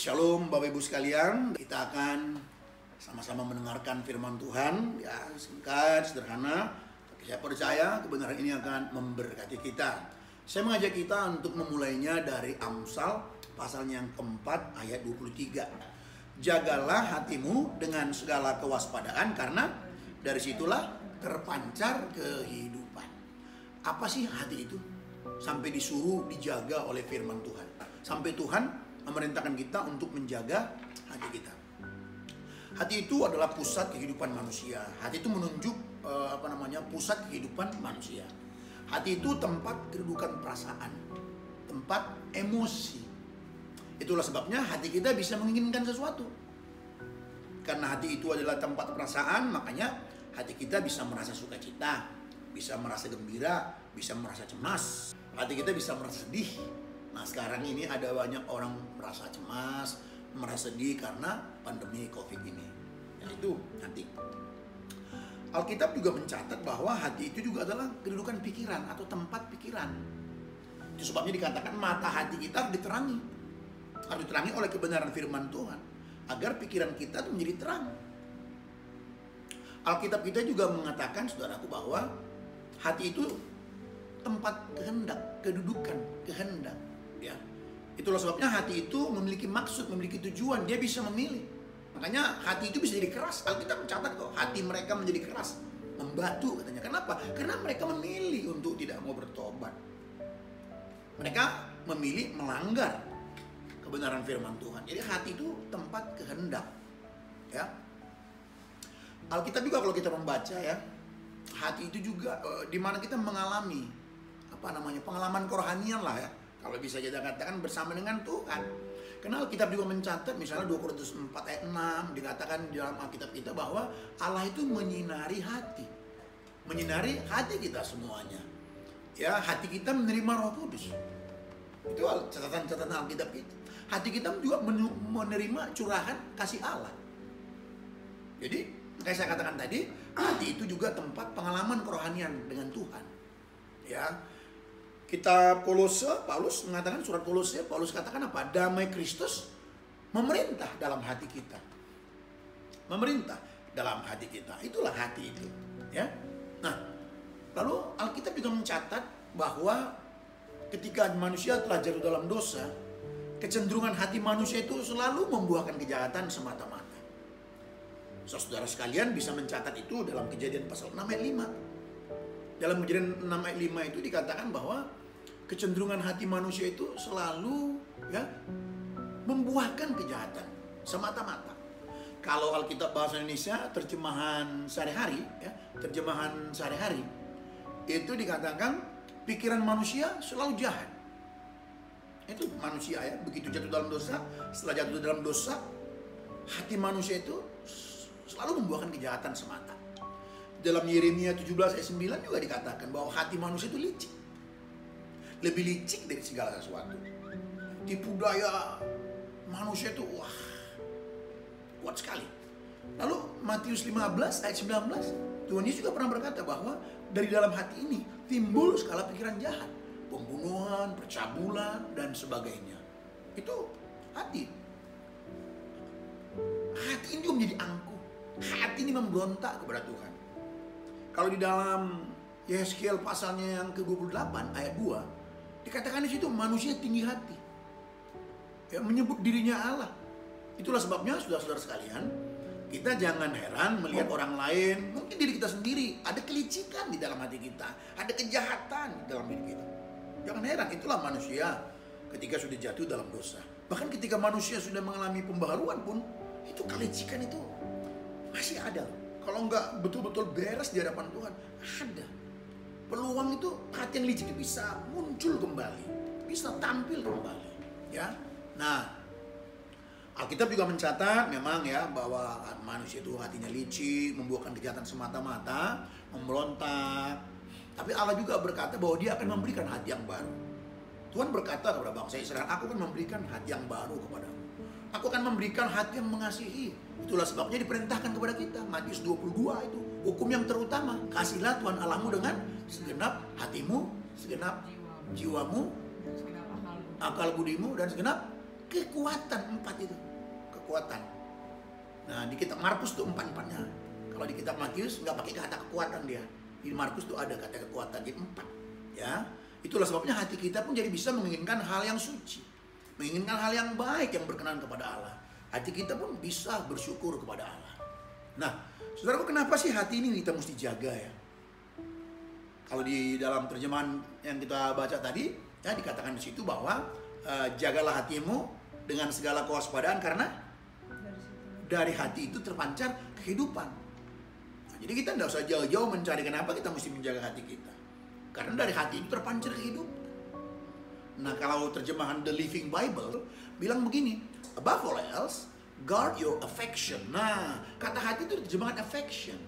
Shalom Bapak Ibu sekalian, kita akan sama-sama mendengarkan firman Tuhan. Ya, singkat, sederhana, tapi saya percaya kebenaran ini akan memberkati kita. Saya mengajak kita untuk memulainya dari Amsal pasalnya yang keempat ayat 23. Jagalah hatimu dengan segala kewaspadaan, karena dari situlah terpancar kehidupan. Apa sih hati itu? Sampai disuruh dijaga oleh firman Tuhan. Sampai Tuhan memerintahkan kita untuk menjaga hati kita. Hati itu adalah pusat kehidupan manusia. Hati itu menunjuk pusat kehidupan manusia. Hati itu tempat kedudukan perasaan, tempat emosi. Itulah sebabnya hati kita bisa menginginkan sesuatu. Karena hati itu adalah tempat perasaan, makanya hati kita bisa merasa sukacita, bisa merasa gembira, bisa merasa cemas. Hati kita bisa merasa sedih. Nah, sekarang ini ada banyak orang merasa cemas, merasa sedih karena pandemi COVID ini. Yaitu hati. Alkitab juga mencatat bahwa hati itu juga adalah kedudukan pikiran atau tempat pikiran. Itu sebabnya dikatakan mata hati kita harus diterangi. Harus diterangi oleh kebenaran firman Tuhan, agar pikiran kita itu menjadi terang. Alkitab kita juga mengatakan, saudaraku, bahwa hati itu tempat kehendak, kedudukan, kehendak. Ya, itulah sebabnya hati itu memiliki maksud, memiliki tujuan. Dia bisa memilih. Makanya hati itu bisa jadi keras. Alkitab mencatat kok, hati mereka menjadi keras, membatu katanya. Kenapa? Karena mereka memilih untuk tidak mau bertobat. Mereka memilih melanggar kebenaran firman Tuhan. Jadi hati itu tempat kehendak. Ya. Alkitab juga kalau kita membaca, ya, hati itu juga di mana kita mengalami pengalaman kerohanian lah, ya. Kalau bisa kita katakan bersama dengan Tuhan. Karena Alkitab juga mencatat, misalnya 2 Korintus 4 ayat 6, dikatakan di dalam Alkitab kita bahwa Allah itu menyinari hati. Menyinari hati kita semuanya. Ya, hati kita menerima Roh Kudus. Itu catatan-catatan Alkitab kita. Hati kita juga menerima curahan kasih Allah. Jadi, kayak saya katakan tadi, hati itu juga tempat pengalaman kerohanian dengan Tuhan. Ya. Kitab Kolose, Paulus mengatakan, surat Kolose, Paulus katakan apa? Damai Kristus memerintah dalam hati kita. Memerintah dalam hati kita. Itulah hati itu, ya. Nah, lalu Alkitab juga mencatat bahwa ketika manusia telah jatuh dalam dosa, kecenderungan hati manusia itu selalu membuahkan kejahatan semata-mata. Saudara sekalian bisa mencatat itu dalam Kejadian pasal 6 ayat 5. Dalam Kejadian 6 ayat 5 itu dikatakan bahwa kecenderungan hati manusia itu selalu, ya, membuahkan kejahatan semata-mata. Kalau Alkitab bahasa Indonesia terjemahan sehari-hari, ya, terjemahan sehari-hari itu dikatakan pikiran manusia selalu jahat. Itu manusia, ya, begitu jatuh dalam dosa, setelah jatuh dalam dosa, hati manusia itu selalu membuahkan kejahatan semata. Dalam Yeremia 17 ayat 9 juga dikatakan bahwa hati manusia itu licik. Lebih licik dari segala sesuatu. Tipu daya manusia itu, wah, kuat sekali. Lalu Matius 15 ayat 19, Tuhan Yesus juga pernah berkata bahwa dari dalam hati ini timbul segala pikiran jahat, pembunuhan, percabulan, dan sebagainya. Itu hati. Hati ini juga menjadi angkuh. Hati ini memberontak kepada Tuhan. Kalau di dalam Yeskiel pasalnya yang ke-28 ayat 2, dikatakan di situ manusia tinggi hati. Ya, menyebut dirinya Allah. Itulah sebabnya saudara-saudara sekalian, kita jangan heran melihat orang lain, mungkin diri kita sendiri, ada kelicikan di dalam hati kita, ada kejahatan di dalam diri kita. Jangan heran, itulah manusia ketika sudah jatuh dalam dosa. Bahkan ketika manusia sudah mengalami pembaharuan pun, itu kelicikan itu masih ada. Kalau nggak betul-betul beres di hadapan Tuhan, ada peluang itu hati yang licik itu bisa muncul kembali, bisa tampil kembali, ya. Nah, Alkitab juga mencatat memang, ya, bahwa manusia itu hatinya licik, membuahkan kejahatan semata-mata, memberontak. Tapi Allah juga berkata bahwa Dia akan memberikan hati yang baru. Tuhan berkata kepada bangsa Israel, aku akan memberikan hati yang baru kepadamu. Aku akan memberikan hati yang mengasihi. Itulah sebabnya diperintahkan kepada kita, Matius 22 itu, hukum yang terutama, kasihlah Tuhan Allahmu dengan segenap hatimu, segenap jiwamu, akal budimu, dan segenap kekuatan, 4 itu. Kekuatan. Nah, di kitab Markus tuh 4-4-nya. Kalau di kitab Matius nggak pakai kata kekuatan dia. Di Markus tuh ada kata kekuatan, jadi 4. Ya, itulah sebabnya hati kita pun jadi bisa menginginkan hal yang suci, menginginkan hal yang baik yang berkenan kepada Allah. Hati kita pun bisa bersyukur kepada Allah. Nah, saudaraku, kenapa sih hati ini kita mesti jaga ya? Kalau di dalam terjemahan yang kita baca tadi, ya dikatakan di situ bahwa jagalah hatimu dengan segala kewaspadaan karena dari hati itu terpancar kehidupan. Nah, jadi kita tidak usah jauh-jauh mencari kenapa kita mesti menjaga hati kita. Karena dari hati itu terpancar kehidupan. Nah, kalau terjemahan The Living Bible bilang begini, above all else, guard your affection. Nah, kata hati itu terjemahan affection.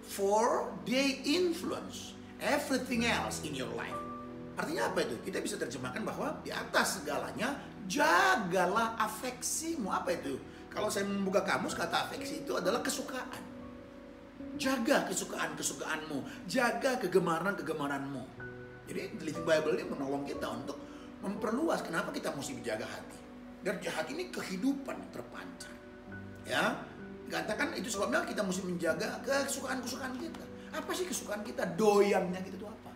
For they influence everything else in your life. Artinya apa itu? Kita bisa terjemahkan bahwa di atas segalanya, jagalah afeksimu. Apa itu? Kalau saya membuka kamus, kata afeksi itu adalah kesukaan. Jaga kesukaan-kesukaanmu, jaga kegemaran-kegemaranmu. Jadi The Living Bible ini menolong kita untuk memperluas kenapa kita mesti menjaga hati. Dan hati ini kehidupan terpancar. Ya, dikatakan itu sebabnya kita mesti menjaga kesukaan-kesukaan kita. Apa sih kesukaan kita? Doyannya kita itu apa?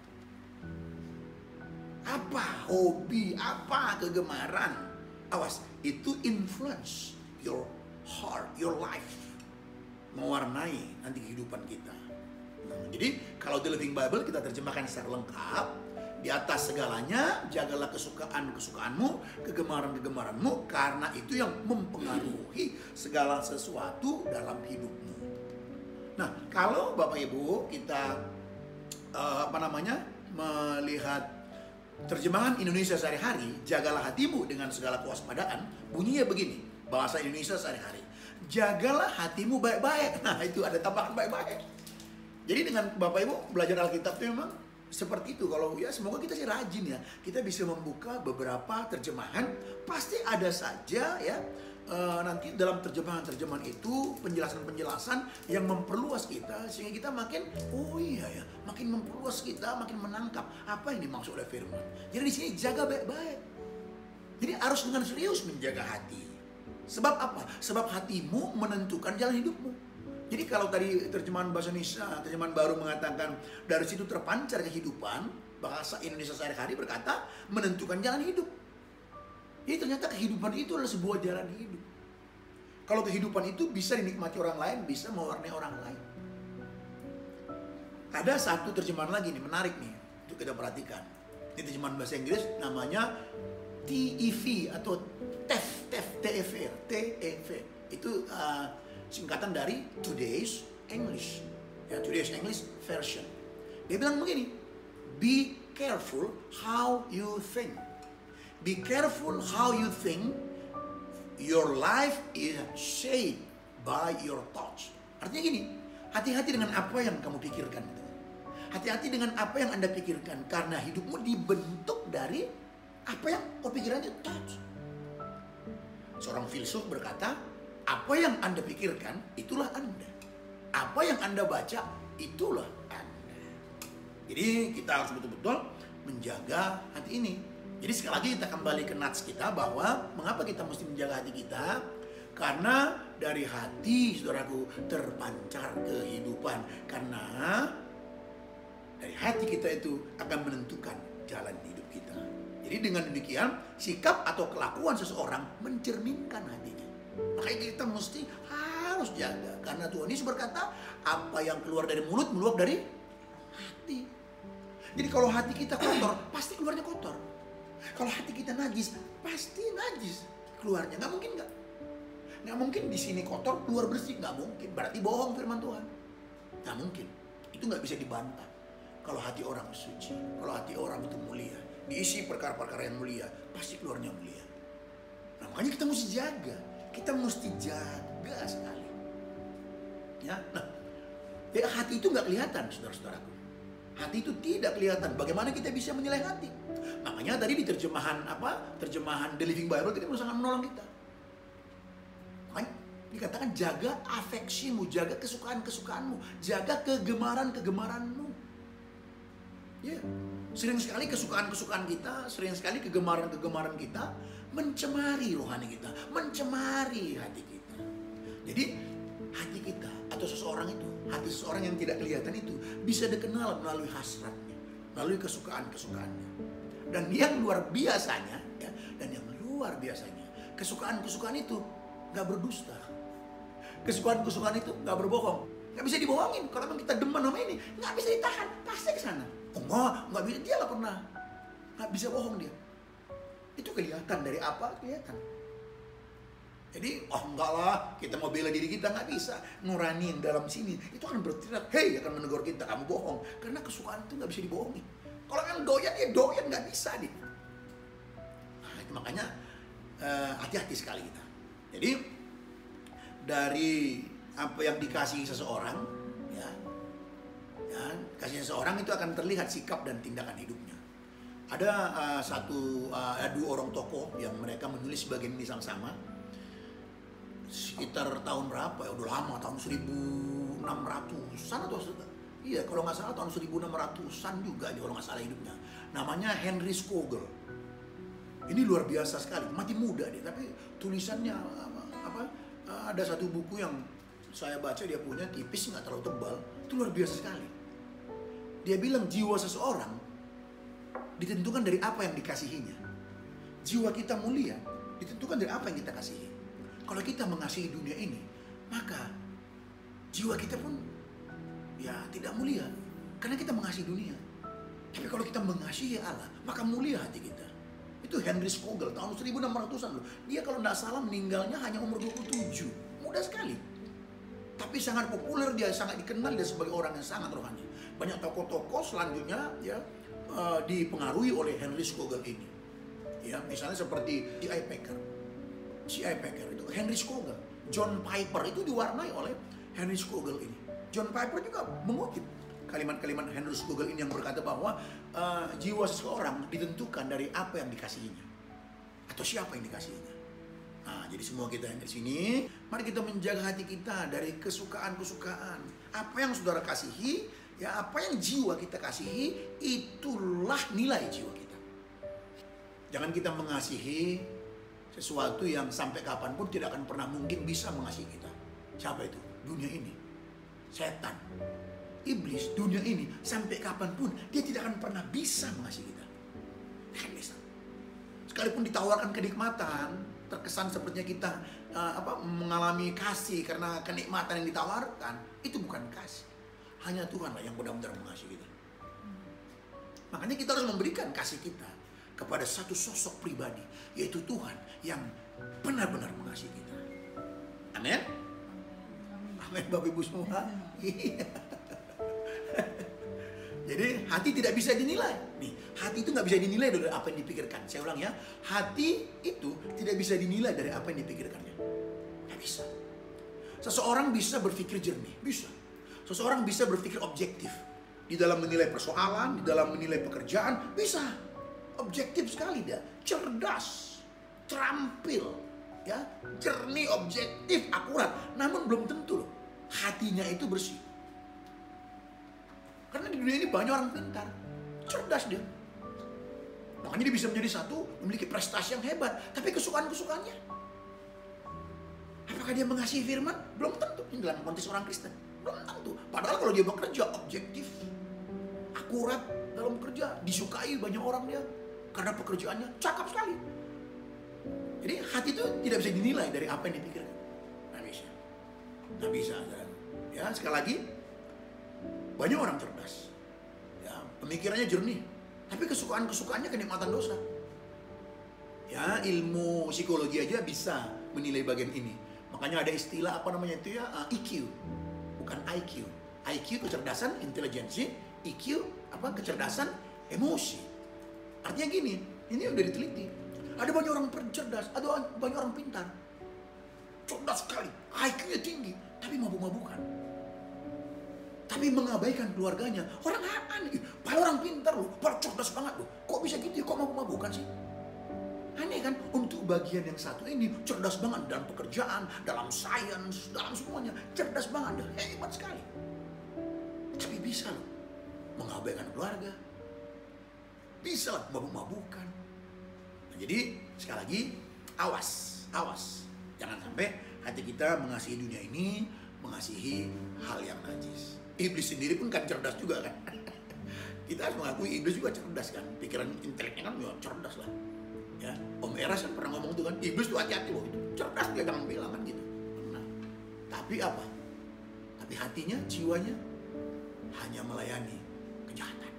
Apa hobi, apa kegemaran? Awas, itu influence your heart, your life. Mewarnai nanti kehidupan kita. Nah, jadi kalau The Living Bible kita terjemahkan secara lengkap, di atas segalanya jagalah kesukaan-kesukaanmu, kegemaran-kegemaranmu, karena itu yang mempengaruhi segala sesuatu dalam hidupmu. Nah, kalau Bapak Ibu kita melihat terjemahan Indonesia sehari-hari, jagalah hatimu dengan segala kewaspadaan, bunyinya begini, bahasa Indonesia sehari-hari. Jagalah hatimu baik-baik. Nah, itu ada tambahan baik-baik. Jadi dengan Bapak Ibu belajar Alkitab itu memang seperti itu. Kalau ya semoga kita sih rajin ya. Kita bisa membuka beberapa terjemahan. Pasti ada saja ya nanti dalam terjemahan-terjemahan itu penjelasan-penjelasan yang memperluas kita sehingga kita makin makin memperluas kita, makin menangkap apa yang dimaksud oleh firman. Jadi di sini jaga baik-baik. Jadi harus dengan serius menjaga hati. Sebab apa? Sebab hatimu menentukan jalan hidupmu. Jadi kalau tadi terjemahan bahasa Indonesia, terjemahan baru mengatakan dari situ terpancar kehidupan, bahasa Indonesia sehari-hari berkata menentukan jalan hidup. Jadi ternyata kehidupan itu adalah sebuah jalan hidup. Kalau kehidupan itu bisa dinikmati orang lain, bisa mewarnai orang lain. Ada satu terjemahan lagi nih, menarik nih untuk kita perhatikan. Ini terjemahan bahasa Inggris namanya TEV atau TEV. Itu singkatan dari Today's English. Ya, Today's English version. Dia bilang begini, be careful how you think. Be careful how you think. Your life is shaped by your thoughts. Artinya gini, hati-hati dengan apa yang kamu pikirkan. Hati-hati dengan apa yang Anda pikirkan. Karena hidupmu dibentuk dari apa yang kau pikirkan itu thoughts. Seorang filsuf berkata, apa yang Anda pikirkan, itulah Anda. Apa yang Anda baca, itulah Anda. Jadi kita harus betul-betul menjaga hati ini. Jadi sekali lagi kita kembali ke nats kita bahwa mengapa kita mesti menjaga hati kita? Karena dari hati, saudaraku, terpancar kehidupan. Karena dari hati kita itu akan menentukan jalan hidup kita. Jadi dengan demikian, sikap atau kelakuan seseorang mencerminkan hatinya. Makanya kita mesti harus jaga. Karena Tuhan Yesus berkata, apa yang keluar dari mulut, meluap dari hati. Jadi kalau hati kita kotor, pasti keluarnya kotor. Kalau hati kita najis, pasti najis keluarnya. Nggak mungkin nggak. Nggak mungkin di sini kotor, keluar bersih. Nggak mungkin. Berarti bohong firman Tuhan. Nggak mungkin. Itu nggak bisa dibantah. Kalau hati orang suci, kalau hati orang itu mulia, diisi perkara-perkara yang mulia, pasti keluarnya mulia. Nah, makanya kita mesti jaga. Kita mesti jaga sekali. Ya, nah, ya hati itu nggak kelihatan, saudara-saudaraku. Hati itu tidak kelihatan. Bagaimana kita bisa menilai hati? Makanya tadi di terjemahan terjemahan The Living Bible itu sangat menolong kita. Makanya dikatakan jaga afeksimu, jaga kesukaan-kesukaanmu, jaga kegemaran-kegemaranmu. Ya, sering sekali kesukaan-kesukaan kita, sering sekali kegemaran-kegemaran kita mencemari rohani kita, mencemari hati kita. Jadi hati kita atau seseorang itu, hati seseorang yang tidak kelihatan itu bisa dikenal melalui hasratnya, melalui kesukaan-kesukaannya. Dan yang luar biasanya, kesukaan-kesukaan itu nggak berdusta, kesukaan-kesukaan itu nggak berbohong, nggak bisa dibohongin. Kalau memang kita demen sama ini, nggak bisa ditahan, pasti ke sana. Oh nggak bisa, dia nggak pernah, nggak bisa bohong dia. Itu kelihatan dari apa? Kelihatan. Jadi, enggak lah, kita mau bela diri kita, nggak bisa. Nurani dalam sini, itu akan berteriak, hei, akan menegur kita, kamu bohong. Karena kesukaan itu nggak bisa dibohongi. Kalau yang doyan, ya doyan, nggak bisa dia. Nah, itu makanya hati-hati sekali kita. Jadi, dari apa yang dikasihi seseorang, ya, kasih seseorang itu akan terlihat sikap dan tindakan hidupnya. Ada dua orang tokoh yang mereka menulis bagian ini sama-sama. Sekitar tahun berapa ya, udah lama, tahun 1600-an atau iya, kalau nggak salah tahun 1600-an juga kalau nggak salah hidupnya. Namanya Henry Skogel. Ini luar biasa sekali, mati muda dia, tapi tulisannya ada satu buku yang saya baca, dia punya tipis, nggak terlalu tebal, itu luar biasa sekali. Dia bilang jiwa seseorang ditentukan dari apa yang dikasihinya. Jiwa kita mulia ditentukan dari apa yang kita kasihi. Kalau kita mengasihi dunia ini, maka jiwa kita pun ya tidak mulia, karena kita mengasihi dunia. Tapi kalau kita mengasihi Allah, maka mulia hati kita. Itu Henry Skogel, tahun 1600-an loh. Dia kalau tidak salah meninggalnya hanya umur 27, muda sekali. Tapi sangat populer, dia sangat dikenal dia sebagai orang yang sangat rohani. Banyak tokoh-tokoh selanjutnya ya dipengaruhi oleh Henry Skogel ini. Ya, misalnya seperti C.I. Packer itu Henry Skogel. John Piper itu diwarnai oleh Henry Skogel ini. John Piper juga mengutip kalimat-kalimat Henry Skogel ini yang berkata bahwa jiwa seseorang ditentukan dari apa yang dikasihinya atau siapa yang dikasihinya. Nah, jadi semua kita yang di sini, mari kita menjaga hati kita dari kesukaan-kesukaan. Apa yang saudara kasihi, ya apa yang jiwa kita kasihi, itulah nilai jiwa kita. Jangan kita mengasihi sesuatu yang sampai kapanpun tidak akan pernah mungkin bisa mengasihi kita. Siapa itu? Dunia ini. Setan. Iblis, dunia ini. Sampai kapanpun dia tidak akan pernah bisa mengasihi kita. Tidak bisa. Sekalipun ditawarkan kenikmatan, terkesan sepertinya kita mengalami kasih karena kenikmatan yang ditawarkan. Itu bukan kasih. Hanya Tuhan lah yang benar-benar mengasihi kita. Makanya kita harus memberikan kasih kita kepada satu sosok pribadi, yaitu Tuhan yang benar-benar mengasihi kita. Amin. Amin, Bapak Ibu semua. Jadi hati tidak bisa dinilai. Nih, hati itu nggak bisa dinilai dari apa yang dipikirkan. Saya ulang ya, hati itu tidak bisa dinilai dari apa yang dipikirkannya. Nggak bisa. Seseorang bisa berpikir jernih, bisa. Seseorang bisa berpikir objektif di dalam menilai persoalan, di dalam menilai pekerjaan, bisa. Objektif sekali dia, cerdas, terampil, ya, jernih, objektif, akurat. Namun belum tentu loh hatinya itu bersih. Karena di dunia ini banyak orang pintar, cerdas dia. Makanya dia bisa menjadi satu, memiliki prestasi yang hebat. Tapi kesukaan-kesukaannya, apakah dia mengasihi firman? Belum tentu. Ini dalam konteks orang Kristen, belum tentu. Padahal kalau dia bekerja objektif, akurat dalam kerja, disukai banyak orang dia. Karena pekerjaannya cakap sekali. Jadi hati itu tidak bisa dinilai dari apa yang dipikirkan. Nggak bisa. Nggak bisa. Ya, sekali lagi, banyak orang cerdas. Ya, pemikirannya jernih. Tapi kesukaan-kesukaannya kenikmatan dosa. Ya, ilmu psikologi aja bisa menilai bagian ini. Makanya ada istilah apa namanya itu ya, EQ. Bukan IQ. IQ kecerdasan, intelijensi. EQ apa? Kecerdasan, emosi. Artinya gini, ini udah diteliti. Ada banyak orang cerdas, ada banyak orang pintar. Cerdas sekali, IQ-nya tinggi, tapi mabuk-mabukan. Tapi mengabaikan keluarganya. Orang aneh, padahal orang pintar loh, padahal cerdas banget loh. Kok bisa gitu ya, kok mabuk-mabukan sih? Aneh kan? Untuk bagian yang satu ini, cerdas banget dalam pekerjaan, dalam sains, dalam semuanya. Cerdas banget, hebat sekali. Tapi bisa loh, mengabaikan keluarga. Bisa lah mabuk-mabukan. Jadi sekali lagi, awas. Jangan sampai hati kita mengasihi dunia ini, mengasihi hal yang najis. Iblis sendiri pun kan cerdas juga kan. Kita harus mengakui iblis juga cerdas kan. Pikiran inteleknya kan juga cerdas lah. Ya, Om Eras kan pernah ngomong tuh kan, iblis tuh hati-hati loh, itu cerdas dia, jangan bilang kan gitu. Nah, tapi apa? Tapi hatinya, jiwanya hanya melayani kejahatan.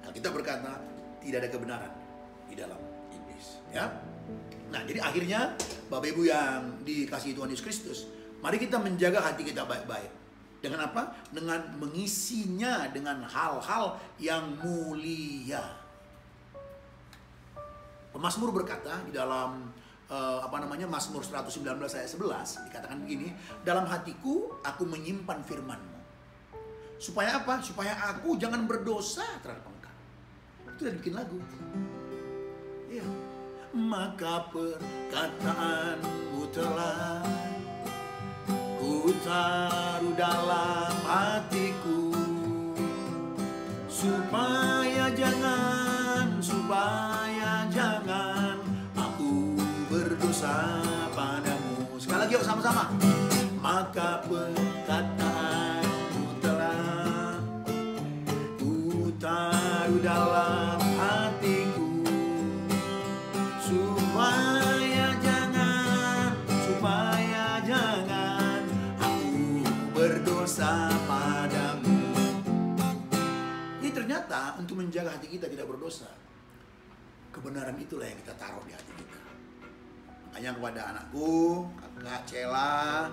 Alkitab berkata tidak ada kebenaran di dalam iblis. Ya. Nah, jadi akhirnya Bapak Ibu yang dikasihi Tuhan Yesus Kristus, mari kita menjaga hati kita baik-baik. Dengan apa? Dengan mengisinya dengan hal-hal yang mulia. Pemazmur berkata di dalam Mazmur 119 ayat 11 dikatakan begini, dalam hatiku aku menyimpan firman-Mu. Supaya apa? Supaya aku jangan berdosa terhadap Engkau. Itu udah bikin lagu. Iya. Maka perkataan-Mu telah ku taruh dalam hatiku, supaya jangan aku berdosa padamu. Sekali lagi yuk sama-sama. Maka perkataan-Mu telah ku taruh dalam hatiku, supaya jangan aku berdosa padamu. Jadi ternyata untuk menjaga hati kita tidak berdosa, kebenaran itulah yang kita taruh di hati kita. Makanya kepada anakku, kakak Cela,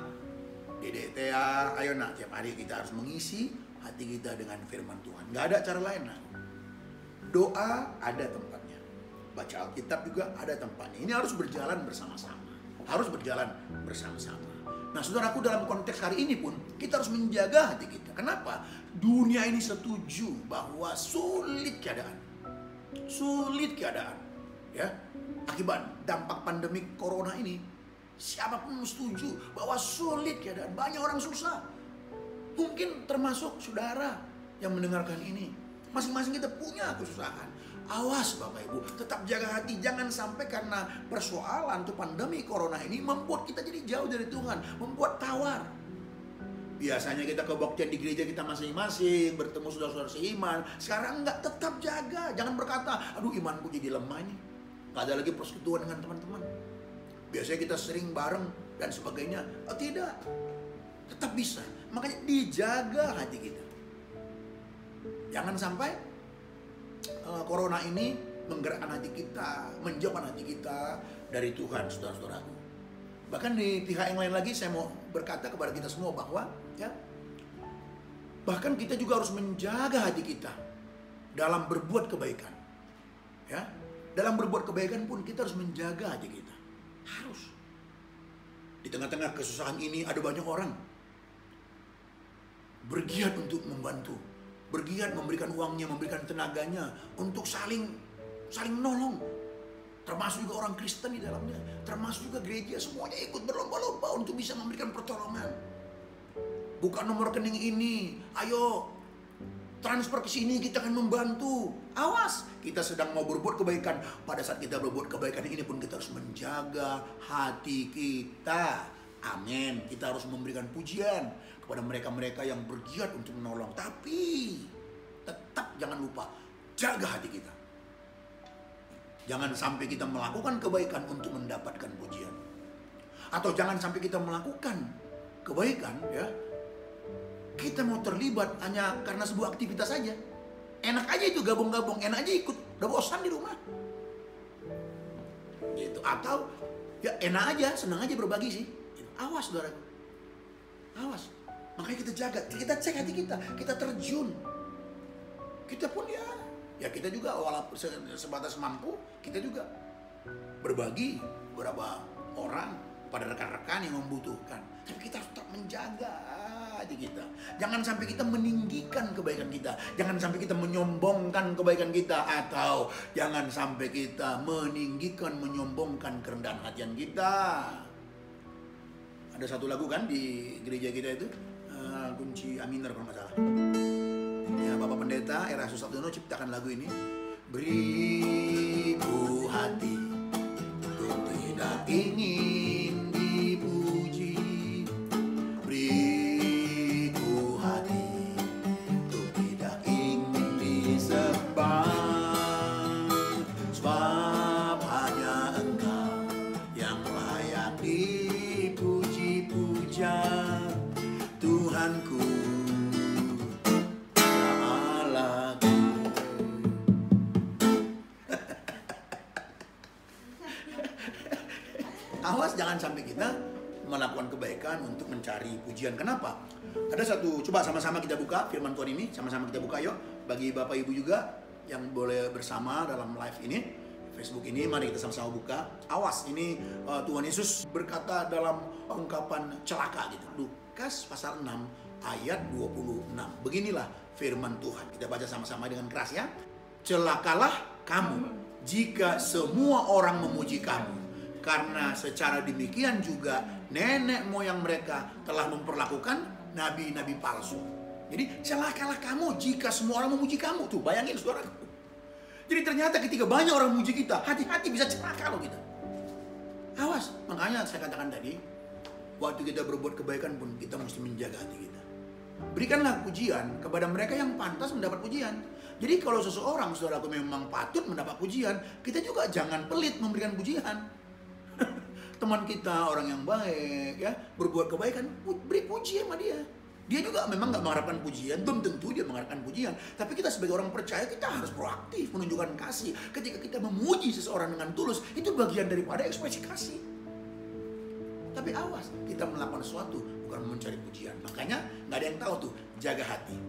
Dede Tea, ayo nak, tiap hari kita harus mengisi hati kita dengan firman Tuhan. Gak ada cara lain nak. Doa ada tempatnya, baca Alkitab juga ada tempatnya. Ini harus berjalan bersama-sama. Nah saudaraku, dalam konteks hari ini pun kita harus menjaga hati kita. Kenapa? Dunia ini setuju bahwa sulit keadaan, ya, akibat dampak pandemi corona ini. Siapapun setuju bahwa sulit keadaan, banyak orang susah. Mungkin termasuk saudara yang mendengarkan ini, masing-masing kita punya kesusahan. Awas Bapak Ibu, tetap jaga hati. Jangan sampai karena persoalan tuh pandemi corona ini membuat kita jadi jauh dari Tuhan, membuat tawar. Biasanya kita kebaktian di gereja kita masing-masing, bertemu saudara-saudara seiman. Sekarang enggak, tetap jaga. Jangan berkata, aduh imanku jadi lemah ini, enggak ada lagi persekutuan dengan teman-teman. Biasanya kita sering bareng dan sebagainya. Oh tidak, tetap bisa. Makanya dijaga hati kita. Jangan sampai corona ini menggerakkan hati kita, menjauhkan hati kita dari Tuhan, saudara-saudaraku. Bahkan di pihak yang lain lagi saya mau berkata kepada kita semua bahwa ya, bahkan kita juga harus menjaga hati kita dalam berbuat kebaikan. Ya, dalam berbuat kebaikan pun kita harus menjaga hati kita. Harus. Di tengah-tengah kesusahan ini ada banyak orang bergiat untuk membantu, bergiat memberikan uangnya, memberikan tenaganya untuk saling menolong. Termasuk juga orang Kristen di dalamnya, termasuk juga gereja, semuanya ikut berlomba-lomba untuk bisa memberikan pertolongan. Buka nomor rekening ini, ayo transfer ke sini, kita akan membantu. Awas, kita sedang mau berbuat kebaikan. Pada saat kita berbuat kebaikan ini pun kita harus menjaga hati kita. Amin. Kita harus memberikan pujian kepada mereka-mereka yang bergiat untuk menolong. Tapi tetap jangan lupa jaga hati kita. Jangan sampai kita melakukan kebaikan untuk mendapatkan pujian. Atau jangan sampai kita melakukan kebaikan ya, kita mau terlibat hanya karena sebuah aktivitas saja. Enak aja itu gabung-gabung, enak aja ikut, udah bosan di rumah. Gitu. Atau ya enak aja, senang aja berbagi sih. Awas saudara. Awas. Makanya kita jaga, kita cek hati kita, kita terjun. Kita pun ya kita juga walaupun sebatas mampu, kita juga berbagi beberapa orang pada rekan-rekan yang membutuhkan. Tapi kita harus tetap menjaga hati kita. Jangan sampai kita meninggikan kebaikan kita, jangan sampai kita menyombongkan kebaikan kita, atau jangan sampai kita meninggikan, menyombongkan kerendahan hatian kita. Ada satu lagu kan di gereja kita itu, kunci Aminar kalau nggak salah. Ya, Bapak Pendeta Erastus Sabdono ciptakan lagu ini. Beriku hati tidak ingin dipuji. Beriku hati untuk tidak ingin disembah, sebab hanya Engkau yang layak dipuji-puja. Tuhanku, ya Allahku. Awas jangan sampai kita melakukan kebaikan untuk mencari pujian. Kenapa? Ada satu, coba sama-sama kita buka firman Tuhan ini, sama-sama kita buka yuk. Bagi Bapak Ibu juga yang boleh bersama dalam live ini, Facebook ini, mari kita sama-sama buka. Awas, ini Tuhan Yesus berkata dalam ungkapan celaka gitu. Lukas pasal 6 ayat 26. Beginilah firman Tuhan. Kita baca sama-sama dengan keras ya. Celakalah kamu jika semua orang memuji kamu, karena secara demikian juga nenek moyang mereka telah memperlakukan nabi-nabi palsu. Jadi celakalah kamu jika semua orang memuji kamu. Tuh bayangin saudaraku. Jadi ternyata ketika banyak orang memuji kita, hati-hati bisa celaka loh kita. Awas, makanya saya katakan tadi, waktu kita berbuat kebaikan pun kita mesti menjaga hati kita. Berikanlah pujian kepada mereka yang pantas mendapat pujian. Jadi kalau seseorang, saudaraku, memang patut mendapat pujian, kita juga jangan pelit memberikan pujian. Teman kita, orang yang baik, ya, berbuat kebaikan, beri puji sama dia. Dia juga memang nggak mengharapkan pujian, belum tentu dia mengharapkan pujian. Tapi kita sebagai orang percaya, kita harus proaktif menunjukkan kasih. Ketika kita memuji seseorang dengan tulus, itu bagian daripada ekspresi kasih. Tapi awas, kita melakukan sesuatu bukan mencari pujian. Makanya nggak ada yang tahu tuh, jaga hati.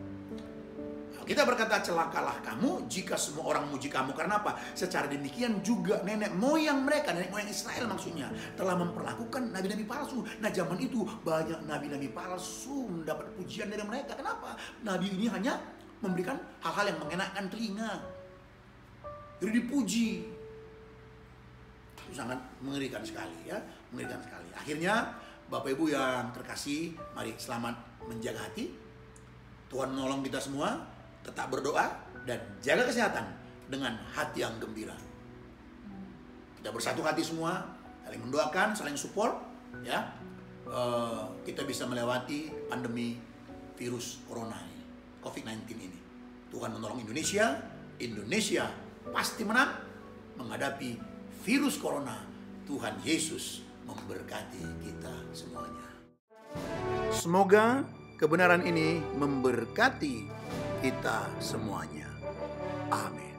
Kita berkata celakalah kamu jika semua orang memuji kamu. Karena apa? Secara demikian juga nenek moyang mereka, nenek moyang Israel maksudnya, telah memperlakukan nabi-nabi palsu. Nah zaman itu banyak nabi-nabi palsu mendapat pujian dari mereka. Kenapa? Nabi ini hanya memberikan hal-hal yang mengenakan telinga. Jadi dipuji. Itu sangat mengerikan sekali ya. Mengerikan sekali. Akhirnya Bapak Ibu yang terkasih, mari selamat menjaga hati. Tuhan menolong kita semua. Tetap berdoa dan jaga kesehatan dengan hati yang gembira. Kita bersatu hati semua, saling mendoakan, saling support, ya. Kita bisa melewati pandemi virus corona ini, COVID-19 ini. Tuhan menolong Indonesia, Indonesia pasti menang menghadapi virus corona. Tuhan Yesus memberkati kita semuanya. Semoga kebenaran ini memberkati kita semuanya. Amin.